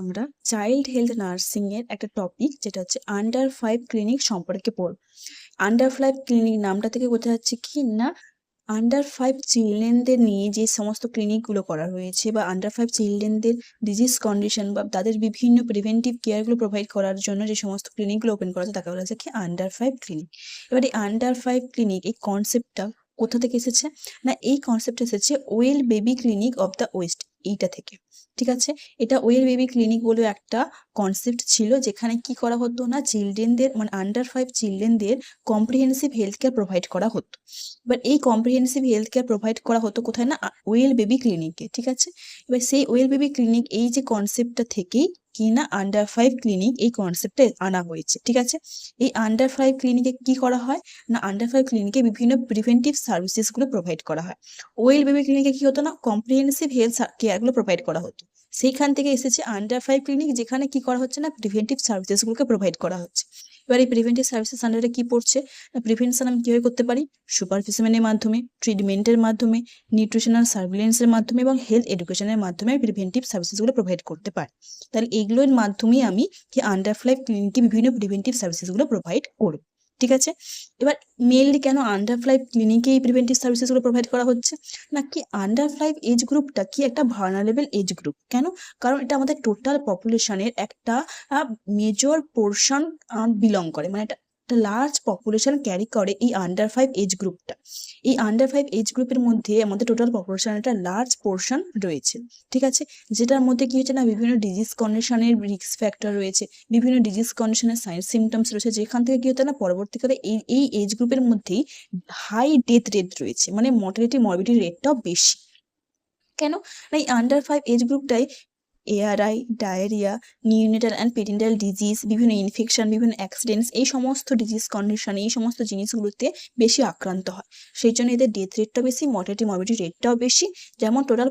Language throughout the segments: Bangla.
আমরা চাইল্ড হেলথ নার্সিং এর একটা টপিক যেটা হচ্ছে আন্ডার 5 ক্লিনিক সম্পর্কে পড়ব। আন্ডার 5 ক্লিনিক নামটা থেকে বোঝা যাচ্ছে কি না আন্ডার 5 চিলড্রেনদের নিয়ে যে সমস্ত ক্লিনিকগুলো করা হয়েছে বা আন্ডার 5 চিলড্রেনদের ডিজিজ কন্ডিশন বা তাদের বিভিন্ন প্রিভেন্টিভ কেয়ারগুলো প্রোভাইড করার জন্য যে সমস্ত ক্লিনিকগুলো ওপেন করা হয়েছে তাকে বলা হচ্ছে কি আন্ডার 5 ক্লিনিক। এবার এই আন্ডার 5 ক্লিনিক এই কনসেপ্টটা কোথা থেকে এসেছে না এই কনসেপ্ট এসেছে well baby clinic of the West এইটা থেকে। ঠিক আছে, এটা ওয়েল বেবি ক্লিনিক বলে একটা কনসেপ্ট ছিল যেখানে কি করা হতো না চিলড্রেনদের মানে আন্ডার 5 চিলড্রেনদের কম্প্রিহেন্সিভ হেলথ কেয়ার প্রোভাইড করা হতো। এবার এই কম্প্রিহেন্সিভ হেলথ কেয়ার প্রোভাইড করা হতো কোথায় না ওয়েল বেবি ক্লিনিকে। ঠিক আছে, এবার সেই ওয়েল বেবি ক্লিনিক এই যে কনসেপ্টটা থেকেই কি না আন্ডার 5 ক্লিনিক এই কনসেপ্টে আনা হয়েছে। ঠিক আছে, এই আন্ডার 5 ক্লিনিকে কি করা হয় না আন্ডার 5 ক্লিনিকে বিভিন্ন প্রিভেন্টিভ সার্ভিসেসগুলো প্রোভাইড করা হয়। ওয়েল বেবি ক্লিনিকে কি হতো না কম্প্রিহেন্সিভ হেলথ কেয়ারগুলো প্রোভাইড করা হতো। সেইখান থেকে এসেছে আন্ডার 5 ক্লিনিক যেখানে কি করা হচ্ছে না প্রিভেন্টিভ সার্ভিসেসগুলোকে প্রোভাইড করা হচ্ছে। এবার এই প্রিভেন্টিভ সার্ভিসেস আন্ডারে কি পড়ছে না প্রিভেনশন আমি কিভাবে করতে পারি সুপারভিশনের মাধ্যমে, ট্রিটমেন্টের মাধ্যমে, নিউট্রিশনাল সার্ভিলেন্সের মাধ্যমে এবং হেলথ এডুকেশনের মাধ্যমে প্রিভেন্টিভ সার্ভিসেসগুলো প্রোভাইড করতে পারি। তাহলে এইগুলোর মাধ্যমেই আমি কি আন্ডার 5 ক্লিনিকে বিভিন্ন প্রিভেন্টিভ সার্ভিসেসগুলো প্রোভাইড করব। ঠিক আছে, এবার মেনলি কেন আন্ডার 5 ক্লিনিকে এই প্রিভেন্টিভ সার্ভিসেসগুলো প্রোভাইড করা হচ্ছে নাকি আন্ডার 5 এজ গ্রুপটা কি একটা ভার্নারেবল এজ গ্রুপ। কেন? কারণ এটা আমাদের টোটাল পপুলেশনের একটা মেজর পোর্শন বিলং করে, মানে একটা লার্জ পপুলেশন ক্যারি করে এই আন্ডার 5 এজ গ্রুপটা। এই আন্ডার 5 এজ গ্রুপের মধ্যে আমাদের টোটাল পপুলেশন একটা লার্জ পোর্শন রয়েছে। ঠিক আছে, যেটার মধ্যে কি হচ্ছে না বিভিন্ন ডিজিজ কন্ডিশনের রিস্ক ফ্যাক্টর রয়েছে, বিভিন্ন ডিজিজ কন্ডিশনের সাইন সিমটমস রয়েছে, যেখান থেকে কি হচ্ছে না পরবর্তীকালে এই এজ গ্রুপের মধ্যেই হাই ডেথ রেট রয়েছে, মানে মর্টালিটি মরবিডিটি রেটটাও বেশি। কেন না এই আন্ডার 5 এজ গ্রুপটাই ARI, diarrhoea, neonatal and perinatal disease, বিভিন্ন ইনফেকশন, বিভিন্ন অ্যাক্সিডেন্টস, এই সমস্ত ডিজিজ কন্ডিশন এই সমস্ত জিনিসগুলোতে বেশি আক্রান্ত হয়। সেই জন্য এদের ডেথ রেটটাও বেশি, মর্টালিটি মরবিডিটি রেটটাও বেশি। যেমন টোটাল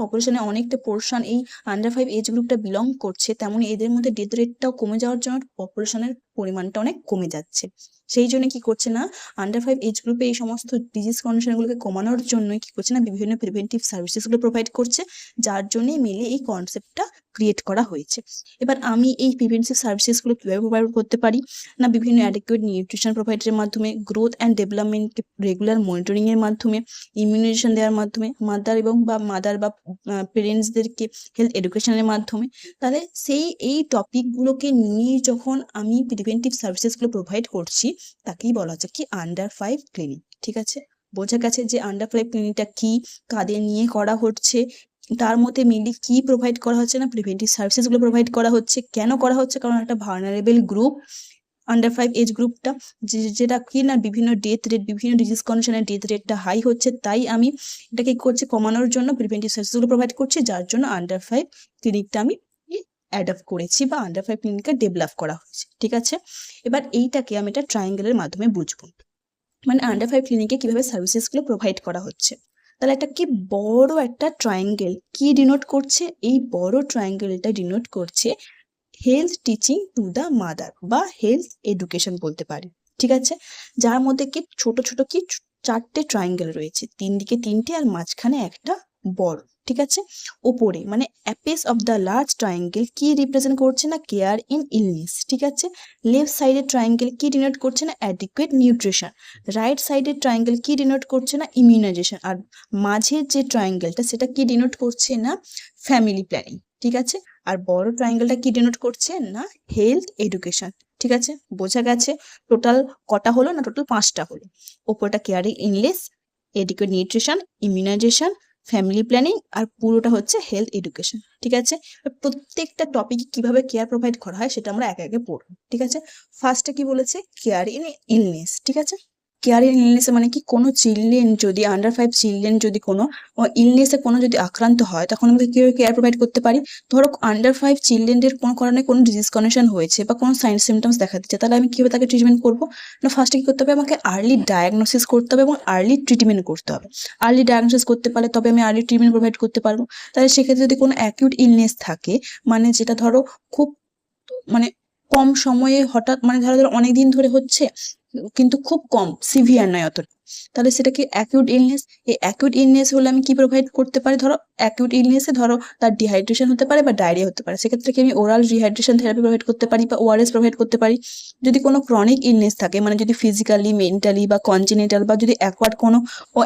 পপুলেশনে অনেকটা পোর্শন এই আন্ডার 5 এজ গ্রুপটা বিলং করছে, তেমনই এদের মধ্যে ডেথ রেটটাও কমে যাওয়ার জন্য পপুলেশনের পরিমাণটা অনেক কমে যাচ্ছে। সেই জন্য কি করছে না আন্ডার 5 এজ গ্রুপে এই সমস্ত ডিজিজ কন্ডিশনগুলোকে কমানোর জন্যই কি করছে না বিভিন্ন প্রিভেন্টিভ সার্ভিসেসগুলো প্রোভাইড করছে, যার জন্যই মিলে এই কনসেপ্টটা ক্রিয়েট করা হয়েছে। এবার আমি এই প্রিভেন্টিভ সার্ভিসেসগুলো কিভাবে প্রোভাইড করতে পারি না বিভিন্ন অ্যাডিকুয়েট নিউট্রিশন প্রোভাইডের মাধ্যমে, গ্রোথ অ্যান্ড ডেভেলপমেন্টকে রেগুলার মনিটরিং এর মাধ্যমে, ইমিউনাইজেশন দেওয়ার মাধ্যমে, মাদার বা পেরেন্টসদেরকে হেলথ এডুকেশনের মাধ্যমে। তাহলে এই টপিকগুলোকে নিয়ে যখন আমি প্রিভেন্টিভ সার্ভিসেসগুলো প্রোভাইড করছি তাকেই বলা হচ্ছে কি আন্ডার 5 ক্লিনিক। ঠিক আছে, বোঝা গেছে যে আন্ডার 5 ক্লিনিকটা কি, কাদের নিয়ে করা হচ্ছে, তার মধ্যে মেনলি কি প্রোভাইড করা হচ্ছে না প্রিভেন্টিভ সার্ভিসেসগুলো প্রোভাইড করা হচ্ছে। কেন করা হচ্ছে? কারণ একটা ভার্নারেবল গ্রুপ আন্ডার 5 এজ গ্রুপটা, যেটা কি না বিভিন্ন ডেথ রেট, বিভিন্ন ডিজিজ কন্ডিশনের ডেথ রেটটা হাই হচ্ছে, তাই আমি এটাকে করছি কমানোর জন্য প্রিভেন্টিভ সার্ভিসগুলো প্রোভাইড করছি, যার জন্য আন্ডার 5 ক্লিনিকটা আমি অ্যাডপ্ট করেছি বা আন্ডার 5 ক্লিনিকটা ডেভেলপ করা হয়েছে। ঠিক আছে, এবার এইটাকে আমি একটা ট্রায়াঙ্গেলের মাধ্যমে বুঝবো, মানে আন্ডার 5 ক্লিনিকে কিভাবে সার্ভিসেসগুলো প্রোভাইড করা হচ্ছে। তাহলে একটা কি বড় একটা ট্রায়াঙ্গেল কি ডিনোট করছে, এই বড় ট্রায়াঙ্গেলটা ডিনোট করছে health teaching to the mother বা হেলথ এডুকেশন বলতে পারি। ঠিক আছে, যার মধ্যে কি ছোট ছোট কি 4টে ট্রায়াঙ্গেল রয়েছে, 3 দিকে 3টে আর মাঝখানে একটা বড়। ঠিক আছে, ওপরে মানে অ্যাপেস অফ দ্য লার্জ ট্রায়াঙ্গেল কি রিপ্রেজেন্ট করছে না কেয়ার ইন ইলনেস। ঠিক আছে, লেফট সাইডের ট্রায়াঙ্গেল কি ডিনোট করছে না অ্যাডিকুয়েট নিউট্রিশন, রাইট সাইডের ট্রায়াঙ্গেল কি ডিনোট করছে না ইমিউনাইজেশন, আর মাঝের যে ট্রায়াঙ্গেলটা সেটা কি ডিনোট করছে না ফ্যামিলি প্ল্যানিং। ঠিক আছে, আর বড় ট্রায়াঙ্গেলটা কি ডিনোট করছে না হেলথ এডুকেশন। ঠিক আছে, বোঝা গেছে টোটাল কটা হলো না টোটাল 5টা হলো। ওপরটা কেয়ারিং ইনলেস, educate nutrition, immunisation, family planning, আর পুরোটা হচ্ছে হেলথ এডুকেশন। ঠিক আছে, প্রত্যেকটা টপিকে কিভাবে কেয়ার প্রোভাইড করা হয় সেটা আমরা একে একে পড়বো। ঠিক আছে, ফার্স্টে কি বলেছে কেয়ার ইন ইলনেস। ঠিক আছে, কেয়ার ইন ইলনেসে মানে কি কোনো চিলড্রেন যদি আন্ডার 5 চিলড্রেন যদি কোনো ইলনেসে কোনো যদি আক্রান্ত হয় তখন আমরা কিভাবে কেয়ার প্রোভাইড করতে পারি। ধরো আন্ডার 5 চিলড্রেনদের কোনো কারণে কোনো ডিজিজ কন্ডিশন হয়েছে বা কোনো সাইন সিমটমস দেখা দিচ্ছে, তাহলে আমি কিভাবে তাকে ট্রিটমেন্ট করবো না ফার্স্টে কি করতে হবে আমাকে আর্লি ডায়াগনোসিস করতে হবে এবং আর্লি ট্রিটমেন্ট করতে হবে। আর্লি ডায়াগনোসিস করতে পারলে তবে আমি আর্লি ট্রিটমেন্ট প্রোভাইড করতে পারবো। তাহলে সেক্ষেত্রে যদি কোনো অ্যাকিউট ইলনেস থাকে, মানে যেটা ধরো খুব মানে কম সময়ে হঠাৎ মানে ধরো অনেক দিন ধরে হচ্ছে কিন্তু খুব কম সিভিয়ার নয় অত, তাহলে সেটা কি অ্যাকিউট ইলনেস। এই অ্যাকিউট ইলনেস হলে আমি কি প্রোভাইড করতে পারি, ধরো অ্যাকিউট ইলনেসে ধরো তার ডিহাইড্রেশন হতে পারে বা ডায়রিয়া হতে পারে, সেক্ষেত্রে কি আমি ওরাল রিহাইড্রেশন থেরাপি প্রোভাইড করতে পারি বা ওআরএস প্রোভাইড করতে পারি। যদি কোনো ক্রনিক ইলনেস থাকে, মানে যদি ফিজিক্যালি, মেন্টালি বা কনজেনিটাল বা যদি অ্যাকোয়ার্ড কোনো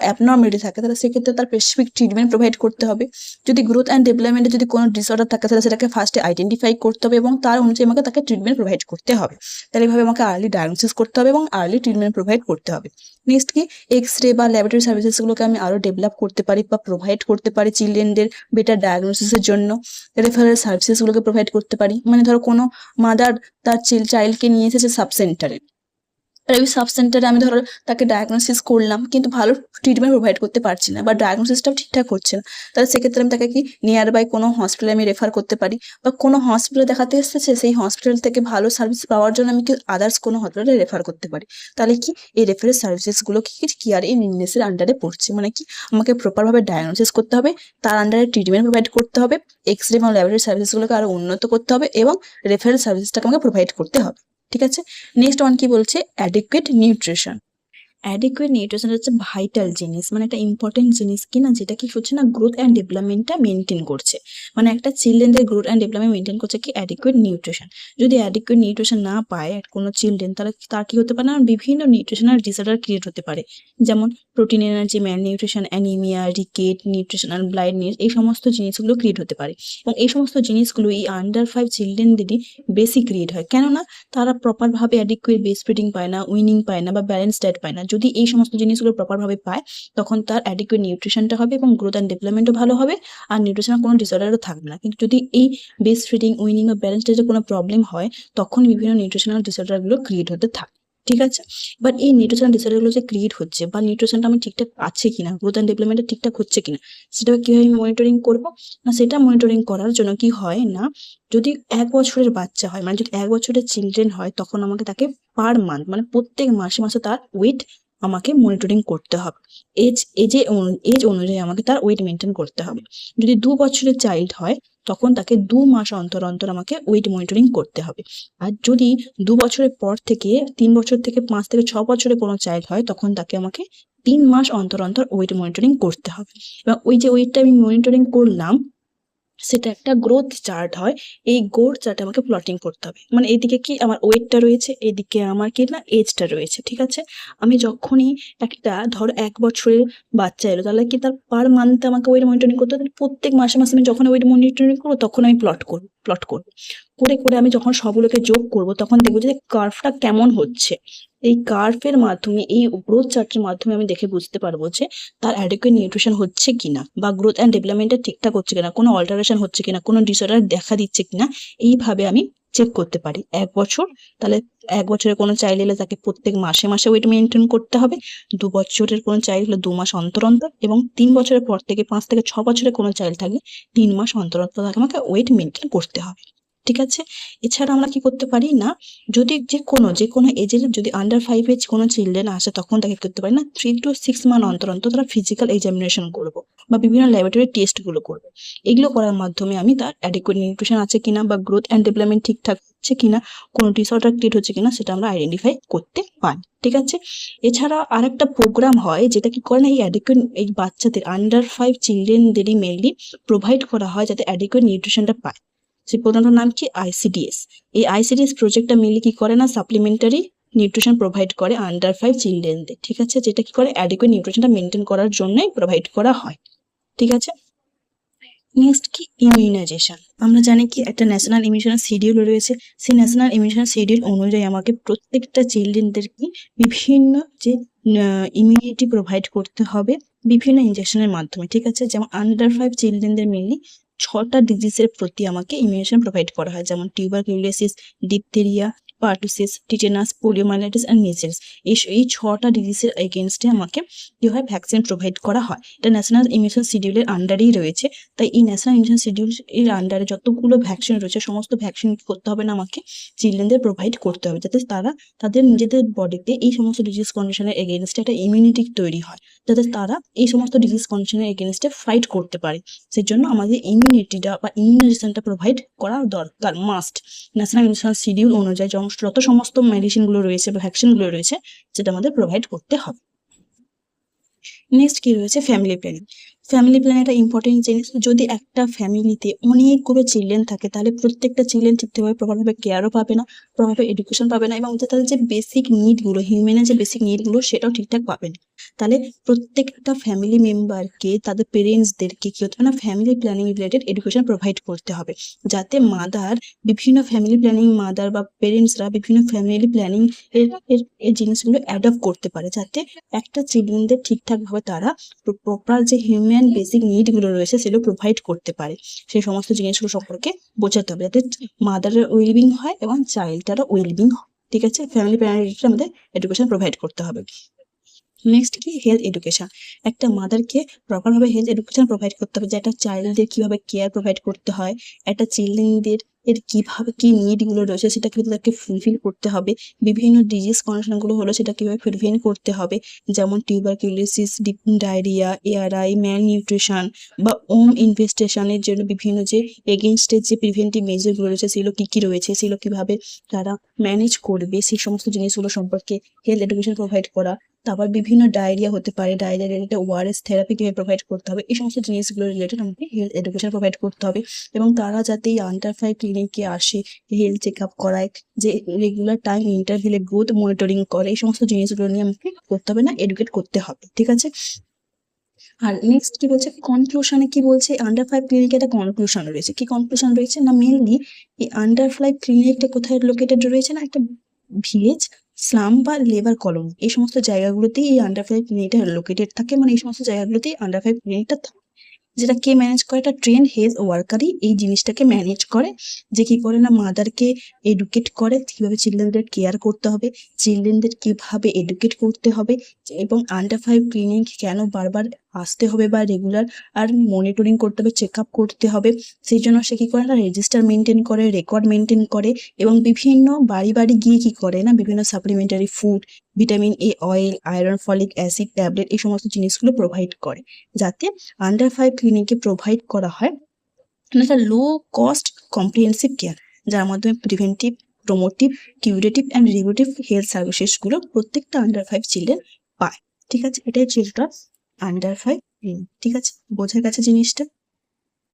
অ্যাবনর্মালিটি থাকে, তাহলে সেক্ষেত্রে তার স্পেসিফিক ট্রিটমেন্ট প্রোভাইড করতে হবে। যদি গ্রোথ অ্যান্ড ডেভেলপমেন্টে যদি কোনো ডিসঅর্ডার থাকে, তাহলে সেটাকে ফার্স্টে আইডেন্টিফাই করতে হবে এবং তার অনুযায়ী আমাকে তাকে ট্রিটমেন্ট প্রোভাইড করতে হবে। তাহলে এভাবে আমাকে আর্লি ডায়াগনোসিস করতে হবে এবং আর্লি ট্রিটমেন্ট প্রোভাইড করতে হবে। নেক্সট কি, এক্স-রে বা ল্যাবরেটরি সার্ভিসেসগুলোকে আমি আরও ডেভেলপ করতে পারি বা প্রোভাইড করতে পারি চিলড্রেনদের বেটার ডায়াগনোসিসের জন্য। রেফারেল সার্ভিসেসগুলোকে প্রোভাইড করতে পারি, মানে ধরো কোনো মাদার তার চাইল্ডকে নিয়ে এসেছে সাব সেন্টারে, আর ওই সাব সেন্টারে আমি ধরো তাকে ডায়াগনোসিস করলাম কিন্তু ভালো ট্রিটমেন্ট প্রোভাইড করতে পারছি না বা ডায়াগনোসিসটাও ঠিকঠাক হচ্ছে না, তাহলে সেক্ষেত্রে আমি তাকে কি নিয়ার বাই কোনো হসপিটালে আমি রেফার করতে পারি, বা কোনো হসপিটালে দেখাতে এসেছে সেই হসপিটাল থেকে ভালো সার্ভিস পাওয়ার জন্য আমি কি আদার্স কোনো হসপিটালে রেফার করতে পারি। তাহলে কি এই রেফারেল সার্ভিসেসগুলো কি কেয়ার ইন ইলনেসের আন্ডারে পড়ছে, মানে কি আমাকে প্রপারভাবে ডায়াগনোসিস করতে হবে, তার আন্ডারে ট্রিটমেন্ট প্রোভাইড করতে হবে, এক্স রে এবং ল্যাবরেটরি সার্ভিসগুলোকে আরও উন্নত করতে হবে এবং রেফারেল সার্ভিসটাকে আমাকে প্রোভাইড করতে হবে। ঠিক আছে, নেক্সট ওয়ান কি বলছে, অ্যাডিকুয়েট নিউট্রিশন। অ্যাডিকুয়েট নিউট্রিশন হচ্ছে ভাইটাল জিনিস, মানে একটা ইম্পর্টেন্ট জিনিস কিনা, যেটা কি হচ্ছে না গ্রোথ অ্যান্ড ডেভেলপমেন্টটা মেনটেন করছে, মানে একটা চিলড্রেনদের গ্রোথ অ্যান্ড ডেভেলপমেন্ট মেনটেন করছে কি অ্যাডিকুয়েট নিউট্রিশন। যদি অ্যাডিকুয়েট নিউট্রিশন না পায় কোনো চিলড্রেন, তাহলে তার কি হতে পারে না, বিভিন্ন নিউট্রিশনাল ডিসঅর্ডার ক্রিয়েট হতে পারে, যেমন protein energy malnutrition, anaemia, ricket, nutritional blindness, এই সমস্ত জিনিসগুলো ক্রিয়েট হতে পারে। এবং এই সমস্ত জিনিসগুলো এই আন্ডার 5 চিলড্রেনদেরই বেশি ক্রিয়েট হয়, কেননা তারা প্রপারভাবে অ্যাডিকুয়েট বেস্ট ফিডিং পায় না, উইনিং পায় না বা ব্যালেন্স ডায়েট পায় না। যদি এই সমস্ত জিনিসগুলো প্রপারভাবে পায়, তখন তার অ্যাডিকুয়েট নিউট্রিশনটা হবে এবং গ্রোথ অ্যান্ড ডেভেলপমেন্টও ভালো হবে আর নিউট্রিশনাল কোনো ডিসঅর্ডারও থাকবে না। কিন্তু যদি এই বেস্ট ফিডিং, উইনিং বা ব্যালেন্স ডায়েটের কোনো প্রবলেম হয়, তখন বিভিন্ন নিউট্রিশনাল ডিসঅর্ডারগুলো ক্রিয়েট হতে থাকে। ঠিক আছে, বাট এই নিউট্রিশনাল ডিসঅর্ডারগুলো যে ক্রিয়েট হচ্ছে বা নিউট্রিশনটা আমি ঠিকঠাক আছে কিনা, গ্রোথ অ্যান্ড ডেভেলপমেন্টটা ঠিকঠাক হচ্ছে কিনা, সেটা কিভাবে মনিটরিং করবো না, সেটা মনিটরিং করার জন্য কি হয় না, যদি 1 বছরের বাচ্চা হয়, মানে যদি 1 বছরের চিলড্রেন হয়, তখন আমাকে তাকে পার মান্থ, মানে প্রত্যেক মাসে মাসে তার ওয়েট আমাকে মনিটরিং করতে হবে। এজ অনুযায়ী আমাকে তার ওয়েট মেনটেন করতে হবে। যদি 2 বছরের চাইল্ড হয়, তখন তাকে 2 মাস অন্তর অন্তর আমাকে ওয়েট মনিটরিং করতে হবে। আর যদি 2 বছরের পর থেকে 3 বছর থেকে 5 থেকে 6 বছরের কোনো চাইল্ড হয়, তখন তাকে আমাকে 3 মাস অন্তর অন্তর ওয়েট মনিটরিং করতে হবে। এবং ওই যে ওয়েটটা আমি মনিটরিং করলাম, সেটা একটা গ্রোথ চার্ট হয়। এই গ্রোথ চার্টে আমাকে প্লটিং করতে হবে, মানে এইদিকে কি আমার ওয়েটটা রয়েছে, এদিকে আমার কি না এজটা রয়েছে। ঠিক আছে, আমি যখনই একটা ধরো 1 বছরের বাচ্চা এলো, তাহলে কি তার পার মান্থে আমাকে ওয়েট মনিটরিং করতে হবে। প্রত্যেক মাসে মাসে আমি যখন ওয়েট মনিটরিং করবো, তখন আমি প্লট করবো করে করে আমি যখন সবগুলোকে যোগ করব, তখন দেখবো যে কার্ভটা কেমন হচ্ছে। এই কার্ভের মাধ্যমে, এই গ্রোথ চার্টের মাধ্যমে আমি দেখে বুঝতে পারবো যে তার অ্যাডিকুয়েট নিউট্রিশন হচ্ছে কিনা বা গ্রোথ অ্যান্ড ডেভেলপমেন্টটা ঠিকঠাক হচ্ছে কিনা, কোনো অল্টারেশন হচ্ছে কিনা, কোনো ডিসঅর্ডার দেখা দিচ্ছে কিনা, এইভাবে আমি চেক করতে পারি। 1 বছর, তাহলে 1 বছরের কোনো চাইল্ড এলে তাকে প্রত্যেক মাসে মাসে ওয়েট মেনটেন করতে হবে। 2 বছরের কোনো চাইল্ড হলে 2 মাস অন্তর অন্তর, এবং 3 বছরের পর থেকে 5 থেকে 6 বছরের কোনো চাইল্ড থাকলে 3 মাস অন্তর অন্তর তাকে আমাকে ওয়েট মেনটেন করতে হবে। ঠিক আছে, এছাড়া আমরা কি করতে পারি না, যদি যে কোনো এজের যদি আন্ডার 5 এজ কোনো চিলড্রেন আসে, তখন তাকে করতে পারি না 3 to 6 মান্থ অন্তর অন্তর তারা ফিজিক্যাল এক্সামিনেশন করবো বা বিভিন্ন ল্যাবরেটরি টেস্টগুলো করবো। এগুলো করার মাধ্যমে আমি তার অ্যাডিকুয়েট নিউট্রিশন আছে কিনা বা গ্রোথ অ্যান্ড ডেভেলপমেন্ট ঠিকঠাক হচ্ছে কিনা, কোনো ডিসঅর্ডার ক্রিয়েট হচ্ছে কিনা, সেটা আমরা আইডেন্টিফাই করতে পারি। ঠিক আছে, এছাড়া আরেকটা প্রোগ্রাম হয় যেটা কি করে না, এই অ্যাডিকুয়েট এই বাচ্চাদের আন্ডার 5 চিলড্রেনদেরই মেনলি প্রোভাইড করা হয় যাতে অ্যাডিকুয়েট নিউট্রিশনটা পায়। সেই প্রোগ্রামটার নাম কি আইসিডিএস। এই আইসিডিএস প্রজেক্টটা মিলে কি করে না, সাপ্লিমেন্টারি নিউট্রিশন প্রোভাইড করে আন্ডার 5 চিলড্রেনদের। ঠিক আছে, যেটা কি করে অ্যাডিকুয়েট নিউট্রিশনটা মেনটেন করার জন্যই প্রোভাইড করা হয়। ঠিক আছে, নেক্সট কি ইমিউনাইজেশন। আমরা জানি কি একটা ন্যাশনাল ইমিউনেশন শিডিউল রয়েছে, সেই ন্যাশনাল ইমিউনেশন শিডিউল অনুযায়ী আমাকে প্রত্যেকটা চিলড্রেনদেরকে বিভিন্ন যে ইমিউনিটি প্রোভাইড করতে হবে বিভিন্ন ইনজেকশনের মাধ্যমে। ঠিক আছে, যেমন আন্ডার 5 চিলড্রেনদের মেনলি 6টা ডিজিজের প্রতি আমাকে ইমিউনেশন প্রোভাইড করা হয়, যেমন tuberculosis, diphtheria, pertussis, tetanus, poliomyelitis and measles. এই 6টা ডিজিজের এগেনস্টে আমাকে কি হয়, ভ্যাকসিন প্রোভাইড করা হয়। এটা ন্যাশনাল ইমিউনেশন শিডিউলের আন্ডারেই রয়েছে। তাই এই ন্যাশনাল ইমিউনেশন শিডিউল এর আন্ডারে যতগুলো ভ্যাকসিন রয়েছে, সমস্ত ভ্যাকসিন করতে হবে না আমাকে চিলড্রেনদের প্রোভাইড করতে হবে, যাতে তারা তাদের নিজেদের বডিতে এই সমস্ত ডিজিজ কন্ডিশনের এগেনস্টে একটা ইমিউনিটি তৈরি হয়, যাতে তারা এই সমস্ত ডিজিজ কন্ডিশনের এগেনস্টে ফাইট করতে পারে। সেই জন্য আমাদের ইমিউনিটিটা বা ইমিউনাইজেশনটা প্রোভাইড করা দরকার, মাস্ট। ন্যাশনাল ইমিউনেশন শিডিউল অনুযায়ী যত সমস্ত মেডিসিনগুলো রয়েছে বা ভ্যাকসিনগুলো রয়েছে, সেটা আমাদের প্রোভাইড করতে হবে। নেক্সট কি রয়েছে ফ্যামিলি প্ল্যানিং। ফ্যামিলি প্ল্যানিং একটা ইম্পর্টেন্ট জিনিস। যদি একটা ফ্যামিলিতে অনেকগুলো চিলড্রেন থাকে তাহলে প্রত্যেকটা চিলড্রেন ঠিকঠাকভাবে প্রপারভাবে কেয়ারও পাবে না, প্রপারভাবে এডুকেশন পাবে না, এবং তাদের যে বেসিক নিডগুলো, হিউম্যানের যে বেসিক নিডগুলো সেটাও ঠিকঠাক পাবে না। তাহলে প্রত্যেকটা ফ্যামিলি মেম্বারকে তাদের পেরেন্টসদেরকে কি হতে হবে না, family planning related education provide করতে হবে, যাতে মাদার বিভিন্ন ফ্যামিলি প্ল্যানিং, মাদার বা পেরেন্টসরা বিভিন্ন ফ্যামিলি প্ল্যানিং এর এর এই জিনিসগুলো অ্যাডপ্ট করতে পারে, যাতে একটা চিলড্রেনদের ঠিকঠাকভাবে তারা প্রপার যে হিউম্যান বেসিক নিডগুলো রয়েছে সেগুলো প্রোভাইড করতে পারে। সেই সমস্ত জিনিসগুলো সম্পর্কে বোঝাতে হবে, যাতে মাদারের ওয়েলবিং হয় এবং চাইল্ডটারও ওয়েলবিং হয়। ঠিক আছে, ফ্যামিলি প্ল্যানিং রিলেটেড আমাদের এডুকেশন প্রোভাইড করতে হবে। নেক্সট কি হেলথ এডুকেশন। একটা মাদারকে প্রপারভাবে হেলথ এডুকেশন প্রোভাইড করতে হবে, যে একটা চাইল্ডদের কিভাবে কেয়ার প্রোভাইড করতে হয়, একটা চিলড্রেনদের এর কিভাবে কি নিডগুলো রয়েছে সেটা কিন্তু তাকে ফুলফিল করতে হবে। বিভিন্ন ডিজিজ কন্ডিশনগুলো হলো সেটা কিভাবে প্রিভেন্ট করতে হবে, যেমন টিউবারকিউলোসিস, ডায়রিয়া, এআরআই, ম্যাল নিউট্রিশন বা ইনফেস্টেশনের জন্য বিভিন্ন যে এগেনস্টের যে প্রিভেন্টিভ মেজারগুলো রয়েছে সেগুলো কি কি রয়েছে, সেগুলো কিভাবে তারা ম্যানেজ করবে, সেই সমস্ত জিনিসগুলো সম্পর্কে হেলথ এডুকেশন প্রোভাইড করা। তারপর বিভিন্ন ডায়রিয়া হতে পারে, ডায়রিয়া রিলেটেড ওআরএস থেরাপি কিভাবে প্রোভাইড করতে হবে, এই সমস্ত জিনিসগুলো রিলেটেড আমাকে হেলথ এডুকেশন প্রোভাইড করতে হবে। এবং তারা যাতে এই আন্ডার 5 ক্লিনিকে আসে, হেলথ চেক আপ করায়, যে রেগুলার টাইম ইন্টারভেলে গ্রোথ মনিটরিং করে, এই সমস্ত জিনিসগুলো নিয়ে আমাকে করতে হবে না, এডুকেট করতে হবে। ঠিক আছে। আর নেক্সট কি বলছে, কনক্লুশনে কি বলছে, আন্ডার 5 ক্লিনিকে একটা কনক্লুশন রয়েছে। কি কনক্লুশন রয়েছে না, মেনলি এই আন্ডার 5 ক্লিনিকটা কোথায় লোকেটেড রয়েছে না, একটা ভিলেজ, স্লাম বা লেবার কলোনি, এই সমস্ত জায়গাগুলোতেই এই আন্ডার 5 ক্লিনিকটা লোকেটেড থাকে, মানে এই সমস্ত জায়গাগুলোতেই আন্ডার 5 ক্লিনিকটা থাকে। যেটা কে ম্যানেজ করে, একটা ট্রেন হেলথ ওয়ার্কারই এই জিনিসটাকে ম্যানেজ করে, যে কি করে না মাদারকে এডুকেট করে কিভাবে চিলড্রেনদের কেয়ার করতে হবে, চিলড্রেনদের কিভাবে এডুকেট করতে হবে, এবং আন্ডার 5 ক্লিনিক কেন বারবার আসতে হবে বা রেগুলার আর মনিটরিং করতে হবে, চেক আপ করতে হবে, সেই জন্য সে কি করে না রেজিস্টার মেনটেন করে, রেকর্ড মেনটেন করে, এবং বিভিন্ন বাড়ি বাড়ি গিয়ে কি করে না বিভিন্ন supplementary food, vitamin A oil, iron, folic acid tablet, এই সমস্ত জিনিসগুলো প্রোভাইড করে, যাতে আন্ডার 5 ক্লিনিকে প্রোভাইড করা হয় একটা লো কস্ট কম্প্রিহেন্সিভ কেয়ার, যার মাধ্যমে প্রিভেন্টিভ, প্রমোটিভ, কিউরেটিভ অ্যান্ড রিভিউটিভ হেলথ সার্ভিসেসগুলো প্রত্যেকটা আন্ডার 5 চিলড্রেন পায়। ঠিক আছে, এটাই চিলড্রেন আন্ডার 5 ক্লিনিক। ঠিক আছে, বোঝা গেছে জিনিসটা।